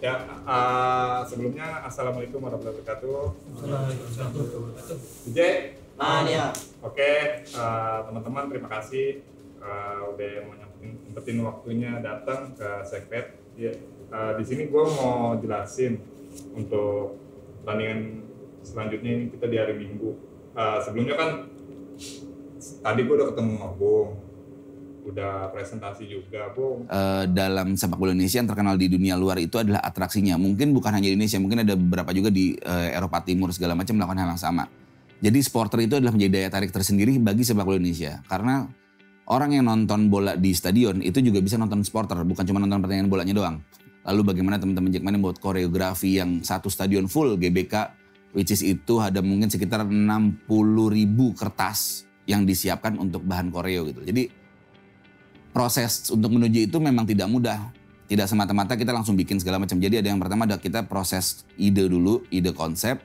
Ya, sebelumnya Assalamualaikum warahmatullahi wabarakatuh. DJ? Mania. Oke, teman-teman terima kasih udah mau nyempetin waktunya datang ke Sekped. Ya, di sini gue mau jelasin untuk pertandingan selanjutnya ini kita di hari Minggu. Sebelumnya kan tadi gue udah ketemu sama Bung. Udah presentasi juga, Bung. Dalam sepak bola Indonesia yang terkenal di dunia luar itu adalah atraksinya. Mungkin bukan hanya di Indonesia, mungkin ada beberapa juga di Eropa Timur segala macam melakukan hal yang sama. Jadi supporter itu adalah menjadi daya tarik tersendiri bagi sepak bola Indonesia. Karena orang yang nonton bola di stadion itu juga bisa nonton supporter, bukan cuma nonton pertandingan bolanya doang. Lalu bagaimana teman-teman Jackmania membuat koreografi yang satu stadion full GBK, which is itu ada mungkin sekitar 60.000 kertas yang disiapkan untuk bahan koreo gitu. Jadi proses untuk menuju itu memang tidak mudah. Tidak semata-mata kita langsung bikin segala macam. Jadi ada yang pertama ada kita proses ide dulu, ide konsep.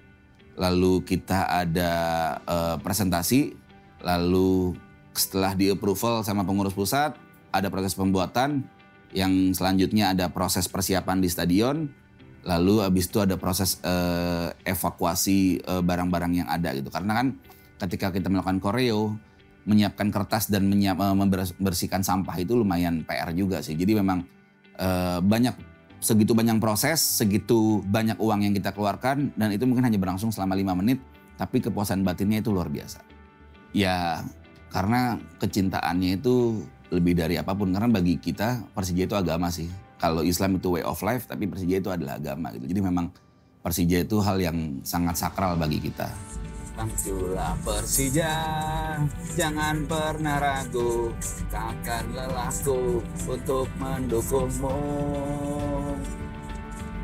Lalu kita ada presentasi. Lalu setelah di approval sama pengurus pusat, ada proses pembuatan. Yang selanjutnya ada proses persiapan di stadion. Lalu habis itu ada proses evakuasi barang-barang yang ada gitu. Karena kan ketika kita melakukan koreo, menyiapkan kertas dan membersihkan sampah itu lumayan PR juga sih. Jadi memang segitu banyak proses, segitu banyak uang yang kita keluarkan dan itu mungkin hanya berlangsung selama 5 menit, tapi kepuasan batinnya itu luar biasa. Ya karena kecintaannya itu lebih dari apapun, karena bagi kita Persija itu agama sih. Kalau Islam itu way of life, tapi Persija itu adalah agama gitu. Jadi memang Persija itu hal yang sangat sakral bagi kita. Majulah Persija, jangan pernah ragu, takkan lelahku untuk mendukungmu.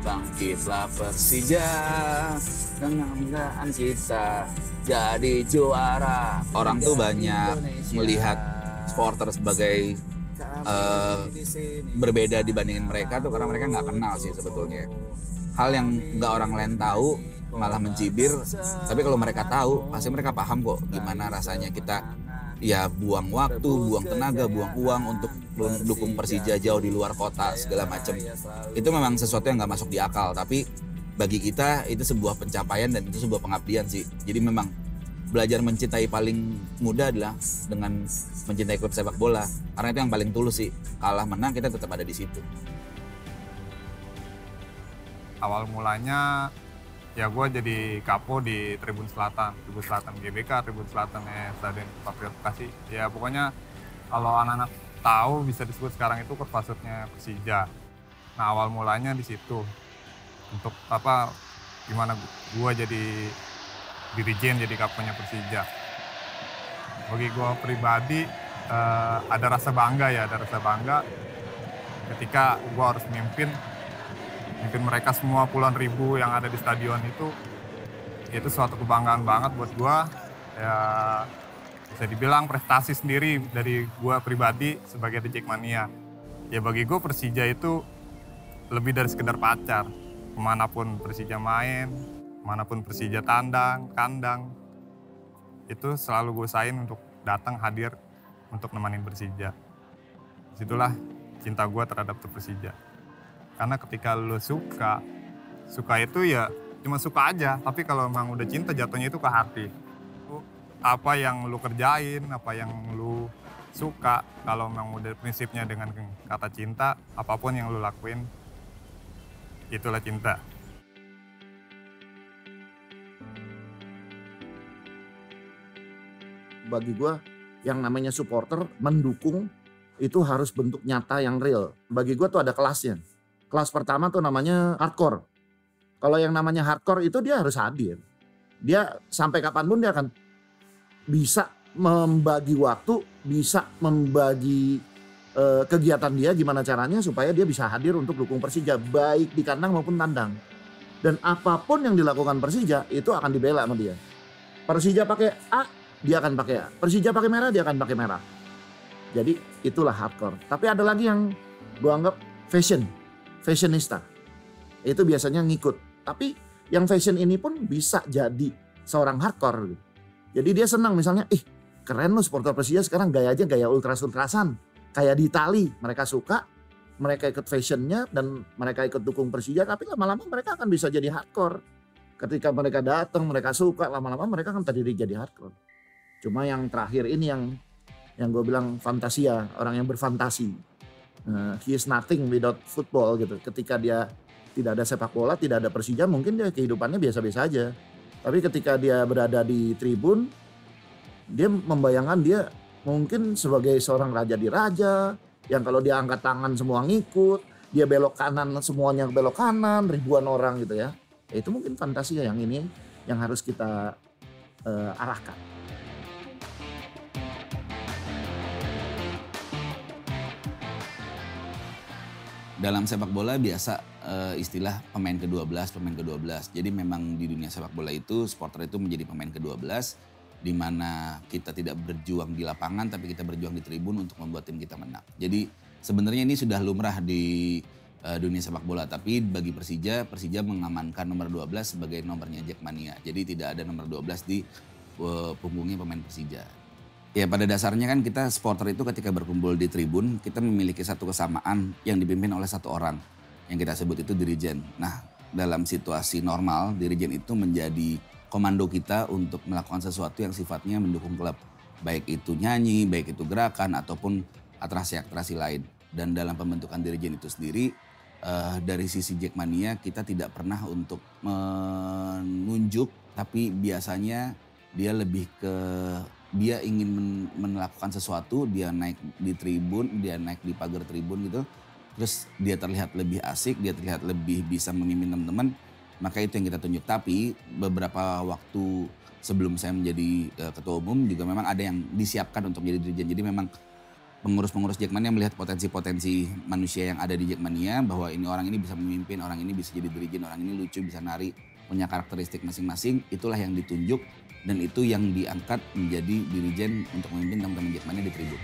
Bangkitlah Persija, kebanggaan kita jadi juara. Orang tuh banyak melihat supporter sebagai berbeda dibandingin mereka tuh karena mereka nggak kenal sih sebetulnya. Hal yang nggak orang lain tahu malah mencibir, tapi kalau mereka tahu pasti mereka paham kok gimana rasanya kita ya buang waktu, buang tenaga, buang uang untuk mendukung Persija jauh di luar kota segala macam. Itu memang sesuatu yang nggak masuk di akal, tapi bagi kita itu sebuah pencapaian dan itu sebuah pengabdian sih. Jadi memang belajar mencintai paling mudah adalah dengan mencintai klub sepak bola, karena itu yang paling tulus sih. Kalah menang kita tetap ada di situ. Awal mulanya ya gue jadi kapo di Tribun Selatan GBK, Tribun Selatan Stadion Patriot Bekasi. Ya pokoknya kalau anak-anak tahu bisa disebut sekarang itu Korpasutnya Persija. Nah awal mulanya di situ. Untuk gimana gue jadi dirijen, jadi kaponya Persija. Bagi gue pribadi ada rasa bangga ketika gue harus mimpin mereka semua puluhan ribu yang ada di stadion itu suatu kebanggaan banget buat gue. Ya bisa dibilang prestasi sendiri dari gue pribadi sebagai The Jackmania. Ya bagi gue Persija itu lebih dari sekedar pacar. Kemanapun Persija main, kemanapun Persija kandang, itu selalu gue usahain untuk datang hadir untuk nemenin Persija. Disitulah cinta gue terhadap Persija. Karena ketika lu suka itu ya cuma suka aja. Tapi kalau memang udah cinta jatuhnya itu ke hati. Apa yang lu kerjain, apa yang lu suka, kalau memang udah prinsipnya dengan kata cinta, apapun yang lu lakuin, itulah cinta. Bagi gue yang namanya supporter mendukung itu harus bentuk nyata yang real. Bagi gue tuh ada kelasnya. Kelas pertama tuh namanya hardcore. Kalau yang namanya hardcore itu dia harus hadir. Dia sampai kapanpun dia akan bisa membagi waktu, bisa membagi kegiatan dia gimana caranya supaya dia bisa hadir untuk dukung Persija baik di kandang maupun tandang. Dan apapun yang dilakukan Persija itu akan dibela sama dia. Persija pakai A, dia akan pakai A. Persija pakai merah, dia akan pakai merah. Jadi itulah hardcore. Tapi ada lagi yang gue anggap fashionista. Itu biasanya ngikut. Tapi yang fashion ini pun bisa jadi seorang hardcore. Jadi dia senang misalnya, keren loh supporter Persija sekarang gaya ultras-ultrasan. Kayak di Itali, mereka suka. mereka ikut fashionnya dan mereka ikut dukung Persija, tapi lama-lama mereka akan bisa jadi hardcore. Ketika mereka datang, mereka suka, lama-lama mereka akan terdiri jadi hardcore. Cuma yang terakhir ini yang gue bilang fantasia, orang yang berfantasi. He is nothing without football gitu. Ketika dia tidak ada sepak bola, tidak ada Persija, mungkin dia kehidupannya biasa-biasa aja. Tapi ketika dia berada di tribun, dia membayangkan dia mungkin sebagai seorang raja di raja, yang kalau dia angkat tangan semua ngikut, dia belok kanan semuanya belok kanan, ribuan orang gitu ya. Itu mungkin fantasi yang ini yang harus kita arahkan. Dalam sepak bola biasa istilah pemain ke-12, pemain ke-12. Jadi memang di dunia sepak bola itu supporter itu menjadi pemain ke-12, di mana kita tidak berjuang di lapangan tapi kita berjuang di tribun untuk membuat tim kita menang. Jadi sebenarnya ini sudah lumrah di dunia sepak bola, tapi bagi Persija mengamankan nomor 12 sebagai nomornya Jackmania. Jadi tidak ada nomor 12 di punggungnya pemain Persija. Ya pada dasarnya kan kita supporter itu ketika berkumpul di tribun, kita memiliki satu kesamaan yang dipimpin oleh satu orang yang kita sebut itu dirijen. Nah dalam situasi normal dirijen itu menjadi komando kita untuk melakukan sesuatu yang sifatnya mendukung klub. Baik itu nyanyi, baik itu gerakan ataupun atraksi-atraksi lain. Dan dalam pembentukan dirijen itu sendiri dari sisi Jackmania kita tidak pernah untuk menunjuk, tapi biasanya dia lebih ke dia ingin melakukan sesuatu, dia naik di tribun, dia naik di pagar tribun gitu. Terus dia terlihat lebih asik, dia terlihat lebih bisa memimpin teman-teman. Maka itu yang kita tunjuk. Tapi beberapa waktu sebelum saya menjadi ketua umum juga memang ada yang disiapkan untuk menjadi dirijen. Jadi memang pengurus-pengurus Jackmania melihat potensi-potensi manusia yang ada di Jackmania. Bahwa ini orang ini bisa memimpin, orang ini bisa jadi dirijen, orang ini lucu, bisa nari, punya karakteristik masing-masing. Itulah yang ditunjuk. Dan itu yang diangkat menjadi dirijen untuk memimpin teman-teman Jackmania di tribun.